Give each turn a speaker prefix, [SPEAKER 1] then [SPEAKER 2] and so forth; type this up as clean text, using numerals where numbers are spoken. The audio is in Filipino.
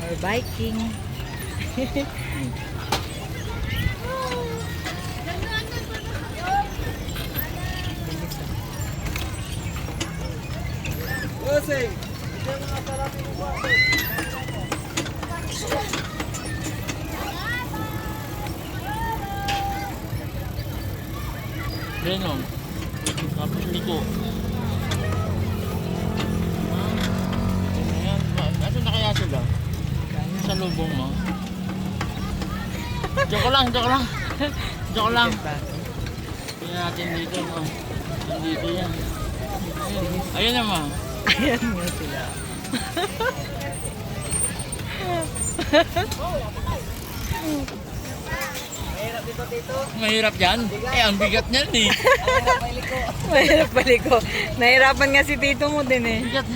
[SPEAKER 1] or biking.
[SPEAKER 2] Yoseng!
[SPEAKER 3] Yan o. Tapos liko. Ayan. Asan na kaya sila? Sa lubong mo? Joke lang, joke lang. Joke lang. Tingnan natin dito. No? Nandito yan. Ayun naman.
[SPEAKER 1] Ayan nga sila.
[SPEAKER 2] Mahirap dito, Tito.
[SPEAKER 3] Mahirap yan. Eh, ang bigat niyan eh.
[SPEAKER 2] Mahirap may liko.
[SPEAKER 1] Mahirap paliko. Nahirapan nga si tito mo din eh.
[SPEAKER 3] Bigat.